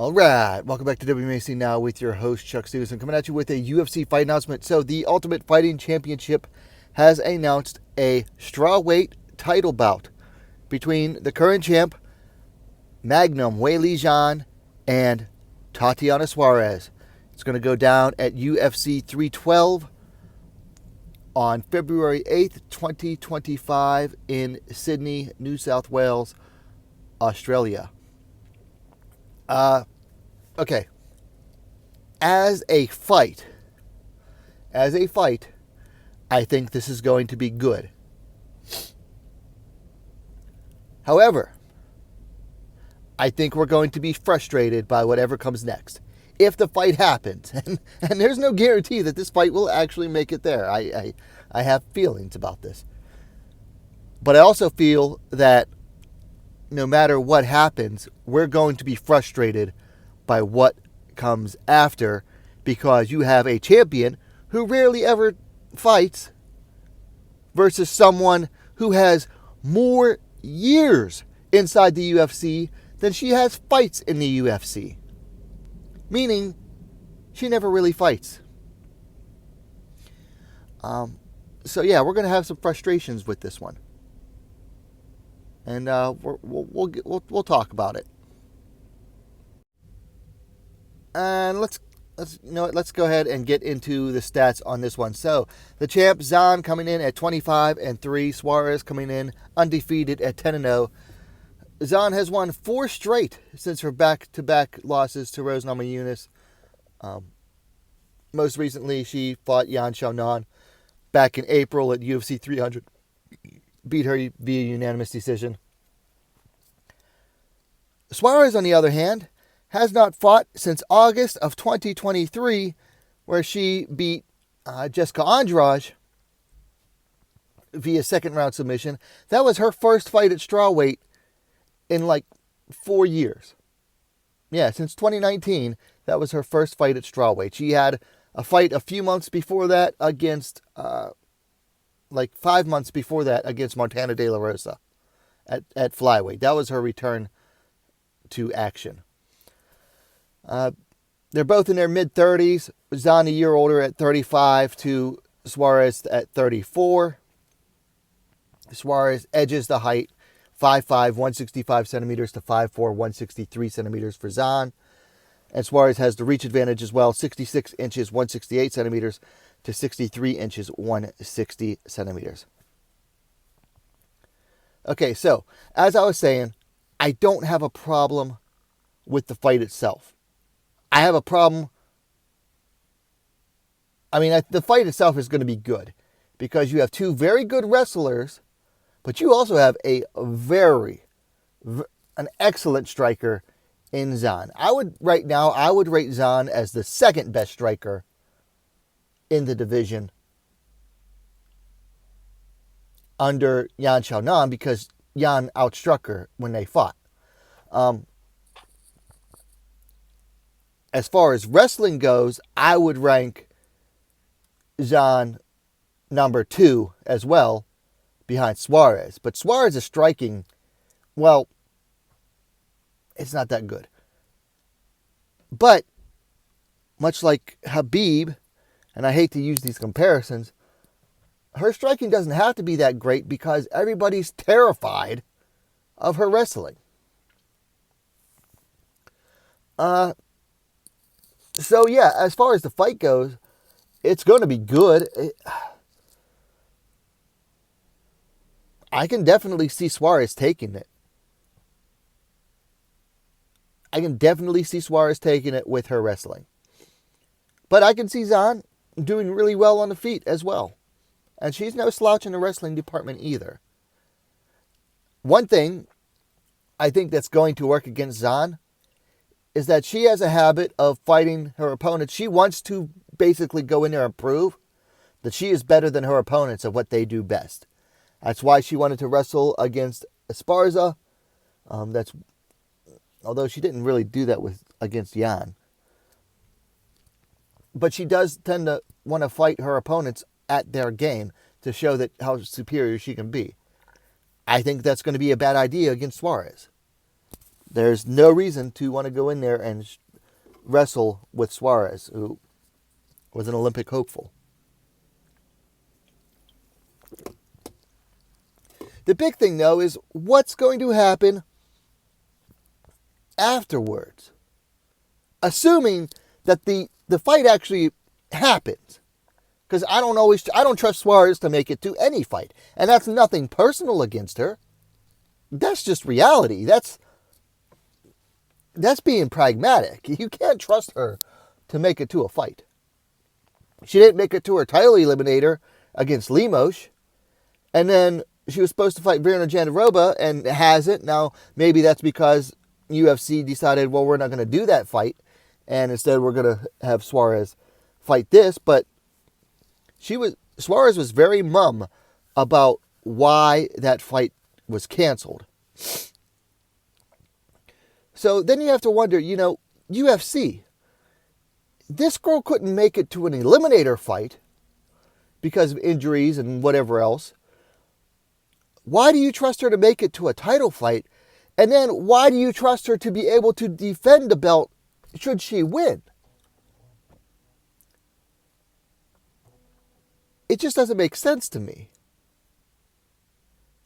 All right, welcome back to WMAC Now with your host, Chuck Stevenson, coming at you with a UFC fight announcement. So the Ultimate Fighting Championship has announced a strawweight title bout between the current champ, Magnum Weili Zhang, and Tatiana Suarez. It's going to go down at UFC 312 on February 8th, 2025 in Sydney, New South Wales, Australia. Okay. As a fight, I think this is going to be good. However, I think we're going to be frustrated by whatever comes next. If the fight happens, and there's no guarantee that this fight will actually make it there. I have feelings about this. But I also feel that no matter what happens, we're going to be frustrated by what comes after, because you have a champion who rarely ever fights versus someone who has more years inside the UFC than she has fights in the UFC. Meaning, she never really fights. So yeah, we're going to have some frustrations with this one. And we'll talk about it. And let's go ahead and get into the stats on this one. So the champ Zhang coming in at 25-3, Suarez coming in undefeated at 10-0. Zhang has won 4 straight since her back-to-back losses to Rose Namajunas. Most recently, she fought Yan Xiaonan back in April at UFC 300. Beat her via unanimous decision. Suarez, on the other hand, has not fought since August of 2023, where she beat Jessica Andrade via second-round submission. That was her first fight at strawweight in like 4 years. Yeah, since 2019, that was her first fight at strawweight. She had a fight a few months before that against... 5 months before that against Martina De La Rosa at flyweight. That was her return to action. They're both in their mid-30s. Zhang a year older at 35 to Suarez at 34. Suarez edges the height, 5'5", 165 centimeters to 5'4", 163 centimeters for Zhang. And Suarez has the reach advantage as well, 66 inches, 168 centimeters to 63 inches, 160 centimeters. Okay, so, as I was saying, I don't have a problem with the fight itself. I have a problem... the fight itself is going to be good, because you have 2 very good wrestlers, but you also have an excellent striker in Zhang. I would rate Zhang as the second best striker in the division under Yan Xiaonan, because Yan outstruck her when they fought. As far as wrestling goes, I would rank Zhang number 2 as well, behind Suarez. But Suarez's striking, well, it's not that good. But, much like Habib, and I hate to use these comparisons, her striking doesn't have to be that great because everybody's terrified of her wrestling. So yeah, as far as the fight goes, it's going to be good. I can definitely see Suarez taking it. With her wrestling. But I can see Zhang doing really well on the feet as well. And she's no slouch in the wrestling department either. One thing I think that's going to work against Zhang is that she has a habit of fighting her opponents. She wants to basically go in there and prove that she is better than her opponents at what they do best. That's why she wanted to wrestle against Esparza. Although she didn't really do that against Yan. But she does tend to want to fight her opponents at their game to show that how superior she can be. I think that's going to be a bad idea against Suarez. There's no reason to want to go in there and wrestle with Suarez, who was an Olympic hopeful. The big thing, though, is what's going to happen afterwards. Assuming that the fight actually happens. Because I don't trust Suarez to make it to any fight. And that's nothing personal against her. That's just reality. That's being pragmatic. You can't trust her to make it to a fight. She didn't make it to her title eliminator against Lemos. And then she was supposed to fight Virna Jandiroba and hasn't. Now, maybe that's because UFC decided, well, we're not going to do that fight. And instead we're going to have Suarez fight this. But Suarez was very mum about why that fight was canceled. So then you have to wonder, UFC, this girl couldn't make it to an eliminator fight because of injuries and whatever else. Why do you trust her to make it to a title fight? And then why do you trust her to be able to defend the belt should she win? It just doesn't make sense to me.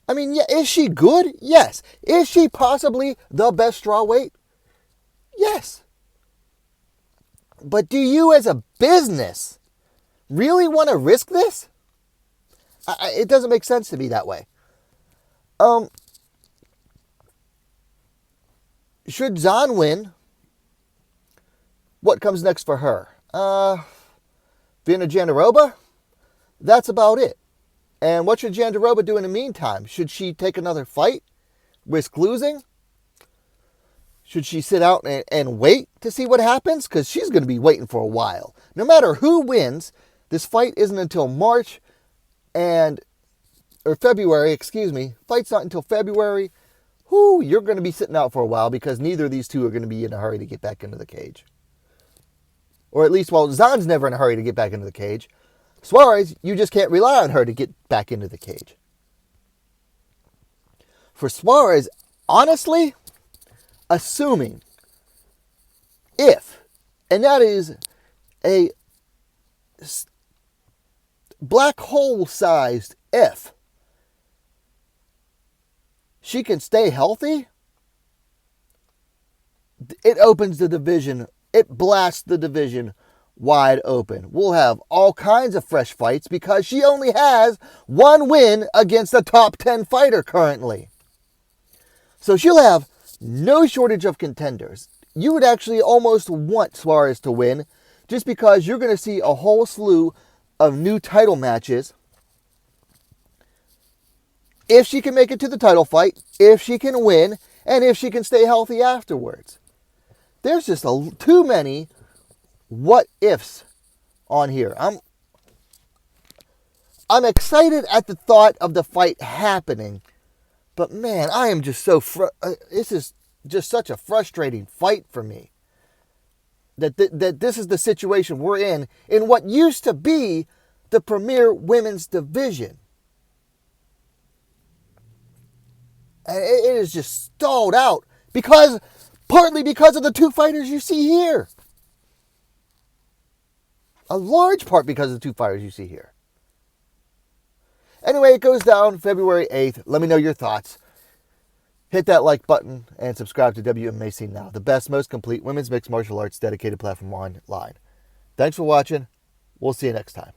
I mean, yeah, is she good? Yes. Is she possibly the best strawweight? Yes. But do you as a business really want to risk this? It doesn't make sense to me that way. Should Zhang win, what comes next for her? Virna Jandiroba? That's about it. And what should Jandiroba do in the meantime? Should she take another fight? Risk losing? Should she sit out and wait to see what happens? Because she's going to be waiting for a while. No matter who wins, this fight isn't until March or February, excuse me. Fight's not until February. You're going to be sitting out for a while because neither of these two are going to be in a hurry to get back into the cage. Or at least, Zhan's never in a hurry to get back into the cage. Suarez, you just can't rely on her to get back into the cage. For Suarez, honestly, assuming if, and that is a black hole-sized if, she can stay healthy, it opens the division, it blasts the division wide open. We'll have all kinds of fresh fights because she only has one win against a top 10 fighter currently. So she'll have no shortage of contenders. You would actually almost want Suarez to win just because you're going to see a whole slew of new title matches. If she can make it to the title fight, if she can win, and if she can stay healthy afterwards. There's just too many what ifs on here. I'm excited at the thought of the fight happening, but man, I am just this is just such a frustrating fight for me. That this is the situation we're in what used to be the premier women's division. And it is just stalled out partly because of the two fighters you see here. A large part because of the two fighters you see here. Anyway, it goes down February 8th. Let me know your thoughts. Hit that like button and subscribe to Wmma Scene Now, the best, most complete women's mixed martial arts dedicated platform online. Thanks for watching. We'll see you next time.